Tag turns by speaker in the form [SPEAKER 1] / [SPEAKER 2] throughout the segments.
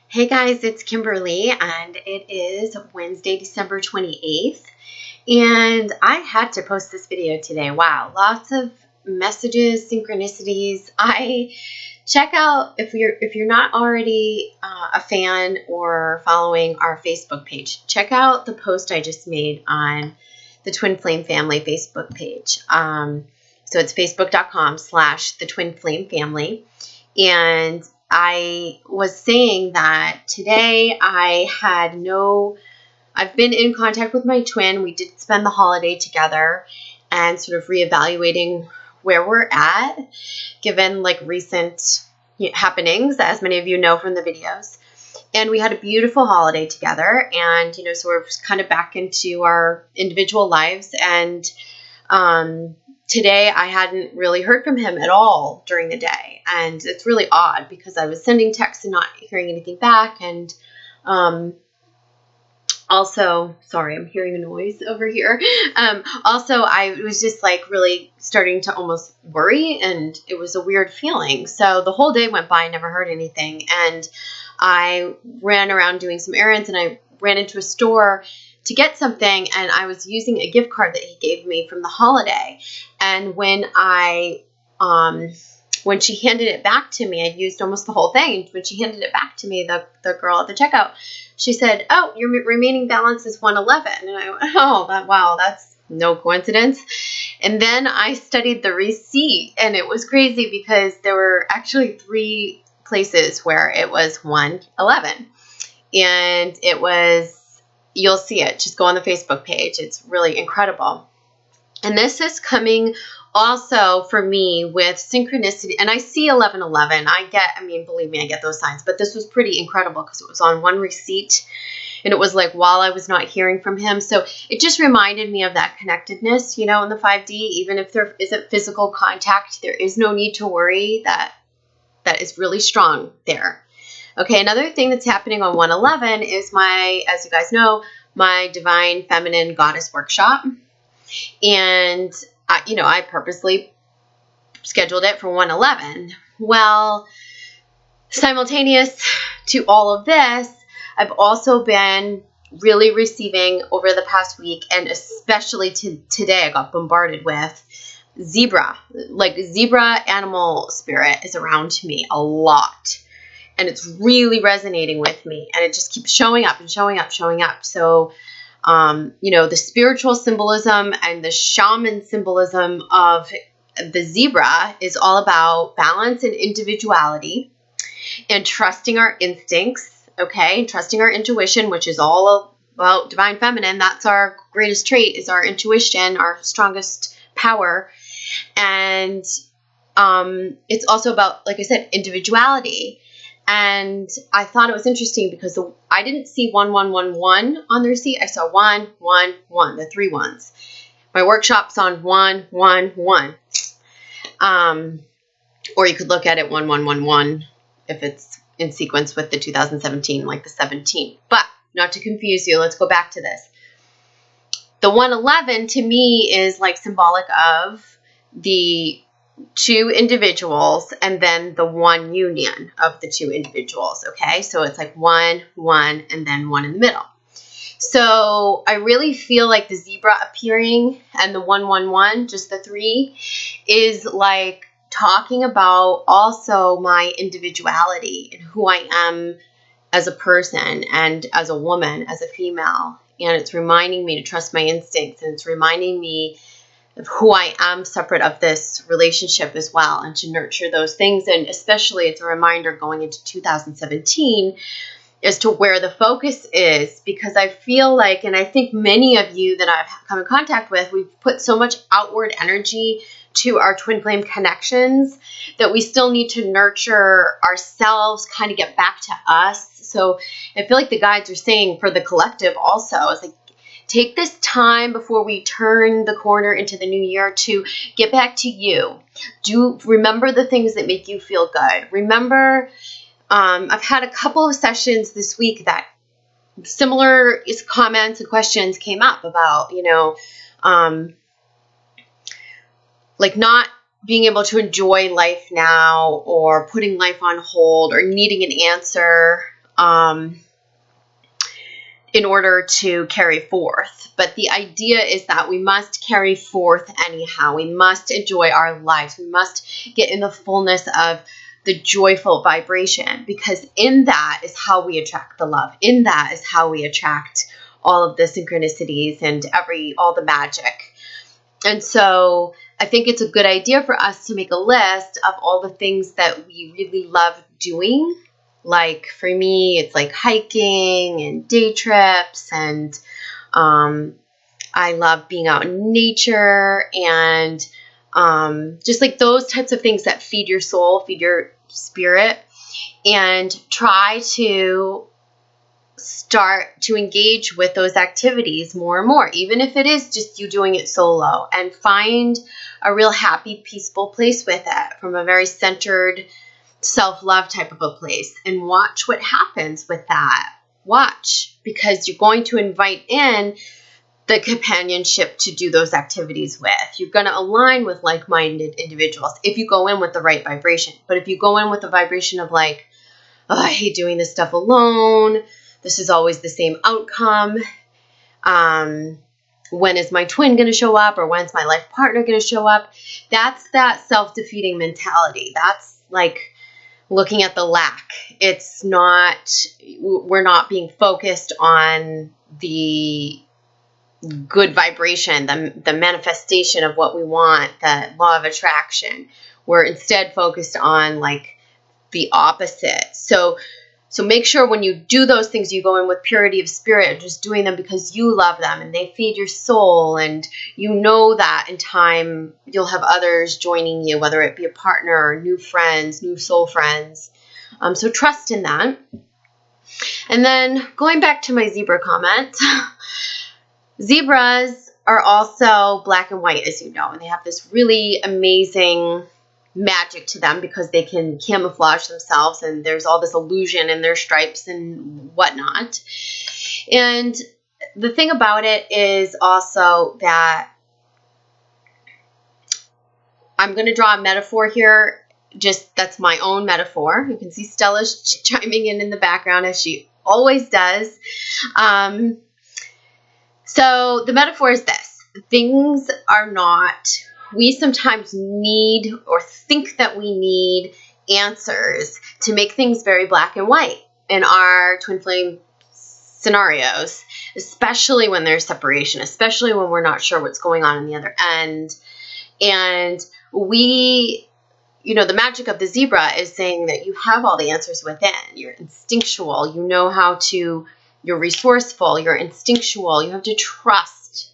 [SPEAKER 1] Hey guys, it's Kimberly, and it is Wednesday, December 28th, and I had to post this video today. Wow, lots of messages, synchronicities. I check out if you're not already a fan or following our Facebook page. Check out the post I just made on the Twin Flame Family Facebook page. So it's facebook.com/the Twin Flame Family, and I was saying that today I've been in contact with my twin. We did spend the holiday together and sort of reevaluating where we're at, given like recent happenings, as many of you know from the videos. And we had a beautiful holiday together, and so we're kind of back into our individual lives. And today I hadn't really heard from him at all during the day, and it's really odd because I was sending texts and not hearing anything back. And also, sorry, I'm hearing a noise over here. Also, I was just like really starting to almost worry, and it was a weird feeling. So the whole day went by, I never heard anything, and I ran around doing some errands, and I ran into a store to get something, and I was using a gift card that he gave me from the holiday. And when she handed it back to me, I'd used almost the whole thing. When she handed it back to me, the girl at the checkout, she said, "Oh, your remaining balance is $111." And I went, "Oh, wow, that's no coincidence." And then I studied the receipt, and it was crazy because there were actually 3 places where it was $111, and it was. You'll see it. Just go on the Facebook page. It's really incredible. And this is coming also for me with synchronicity. And I see 1111. Believe me, I get those signs. But this was pretty incredible because it was on one receipt. And it was like while I was not hearing from him. So it just reminded me of that connectedness, in the 5D. Even if there isn't physical contact, there is no need to worry. That is really strong there. Okay, another thing that's happening on 111 is as you guys know, my Divine Feminine Goddess Workshop. And, I purposely scheduled it for 111. Well, simultaneous to all of this, I've also been really receiving over the past week, and especially today, I got bombarded with zebra. Like zebra animal spirit is around me a lot. And it's really resonating with me, and it just keeps showing up and showing up, showing up. So, the spiritual symbolism and the shaman symbolism of the zebra is all about balance and individuality and trusting our instincts, okay? Trusting our intuition, which is all about Divine Feminine. That's our greatest trait, is our intuition, our strongest power. And it's also about, like I said, individuality. And I thought it was interesting because I didn't see 1111 on the receipt. I saw 111, the 3 ones. My workshop's on 111. Or you could look at it 1111 if it's in sequence with the 2017, like the 17. But not to confuse you, let's go back to this. The 111 to me is like symbolic of the 2 individuals and then the one union of the 2 individuals, okay? So it's like 1, 1, and then 1 in the middle. So I really feel like the zebra appearing and the 111, just the 3, is like talking about also my individuality and who I am as a person and as a woman, as a female. And it's reminding me to trust my instincts, and it's reminding me of who I am separate of this relationship as well, and to nurture those things. And especially it's a reminder going into 2017 as to where the focus is, because I feel like, and I think many of you that I've come in contact with, we've put so much outward energy to our twin flame connections that we still need to nurture ourselves, kind of get back to us. So I feel like the guides are saying for the collective also, is like, take this time before we turn the corner into the new year to get back to you. Remember the things that make you feel good. Remember, I've had a couple of sessions this week that similar comments and questions came up about, like not being able to enjoy life now, or putting life on hold, or needing an answer in order to carry forth. But the idea is that we must carry forth anyhow. We must enjoy our lives. We must get in the fullness of the joyful vibration, because in that is how we attract the love. In that is how we attract all of the synchronicities and all the magic. And so I think it's a good idea for us to make a list of all the things that we really love doing. Like for me, it's like hiking and day trips, and I love being out in nature, and just like those types of things that feed your soul, feed your spirit, and try to start to engage with those activities more and more, even if it is just you doing it solo, and find a real happy, peaceful place with it from a very centered self-love type of a place, and watch what happens with that. Watch, because you're going to invite in the companionship to do those activities with. You're going to align with like-minded individuals if you go in with the right vibration. But if you go in with the vibration of like, oh, I hate doing this stuff alone, this is always the same outcome, when is my twin going to show up, or when's my life partner going to show up, that's that self-defeating mentality. That's like looking at the lack. It's not, we're not being focused on the good vibration, the manifestation of what we want, the law of attraction. We're instead focused on like the opposite. So make sure when you do those things, you go in with purity of spirit, just doing them because you love them and they feed your soul, and you know that in time you'll have others joining you, whether it be a partner or new friends, new soul friends. So trust in that. And then going back to my zebra comment, zebras are also black and white, as you know, and they have this really amazing magic to them because they can camouflage themselves, and there's all this illusion in their stripes and whatnot. And the thing about it is also that I'm going to draw a metaphor here. Just that's my own metaphor. You can see Stella chiming in the background, as she always does. So the metaphor is this: things are not, we sometimes need or think that we need answers to make things very black and white in our twin flame scenarios, especially when there's separation, especially when we're not sure what's going on the other end. And we, the magic of the zebra is saying that you have all the answers within. You're instinctual. You know how to, you're resourceful. You're instinctual. You have to trust,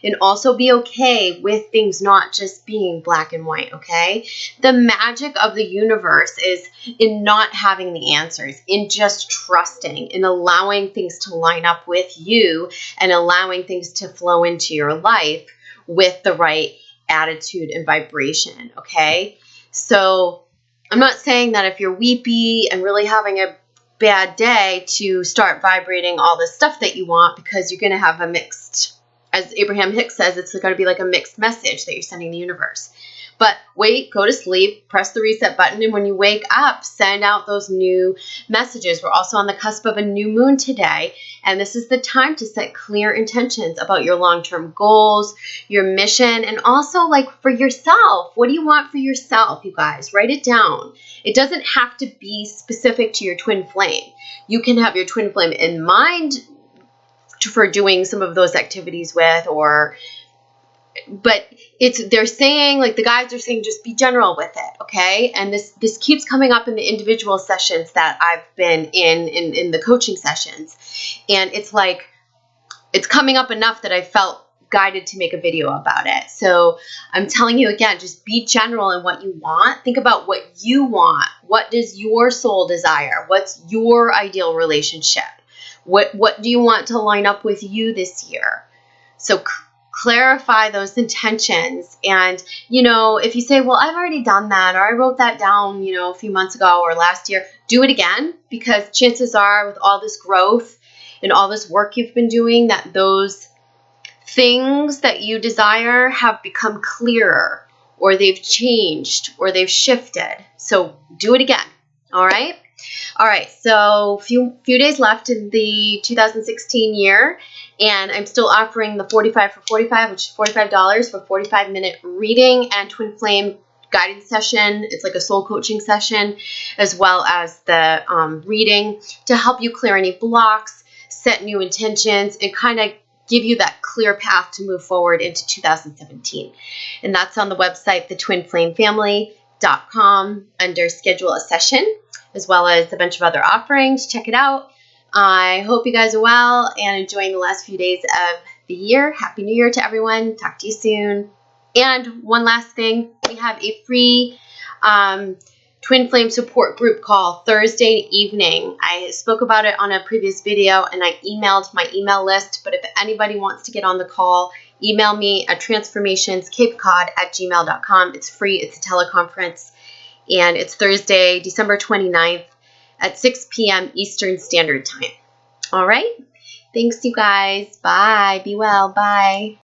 [SPEAKER 1] and also be okay with things not just being black and white, okay? The magic of the universe is in not having the answers, in just trusting, in allowing things to line up with you, and allowing things to flow into your life with the right attitude and vibration, okay? So I'm not saying that if you're weepy and really having a bad day to start vibrating all the stuff that you want, because you're going to have a mixed, as Abraham Hicks says, it's going to be like a mixed message that you're sending the universe. But wait, go to sleep, press the reset button, and when you wake up, send out those new messages. We're also on the cusp of a new moon today, and this is the time to set clear intentions about your long-term goals, your mission, and also like for yourself. What do you want for yourself, you guys? Write it down. It doesn't have to be specific to your twin flame. You can have your twin flame in mind for doing some of those activities with, but they're saying, like the guides are saying, just be general with it, okay? And this keeps coming up in the individual sessions that I've been in the coaching sessions, and it's like it's coming up enough that I felt guided to make a video about it. So I'm telling you again, just be general in what you want. Think about what you want. What does your soul desire? What's your ideal relationship? What do you want to line up with you this year? So clarify those intentions. And, if you say, well, I've already done that, or I wrote that down, a few months ago or last year, do it again, because chances are with all this growth and all this work you've been doing, that those things that you desire have become clearer, or they've changed, or they've shifted. So do it again. All right. All right, so few days left in the 2016 year, and I'm still offering the 45 for 45, which is $45 for 45-minute reading and twin flame guidance session. It's like a soul coaching session, as well as the reading to help you clear any blocks, set new intentions, and kind of give you that clear path to move forward into 2017. And that's on the website, thetwinflamefamily.com, under schedule a session, as well as a bunch of other offerings. Check it out. I hope you guys are well and enjoying the last few days of the year. Happy New Year to everyone. Talk to you soon. And one last thing, we have a free Twin Flame support group call Thursday evening. I spoke about it on a previous video, and I emailed my email list, but if anybody wants to get on the call, email me at transformationscapecod@gmail.com. It's free. It's a teleconference, and it's Thursday, December 29th at 6 p.m. Eastern Standard Time. All right? Thanks, you guys. Bye. Be well. Bye.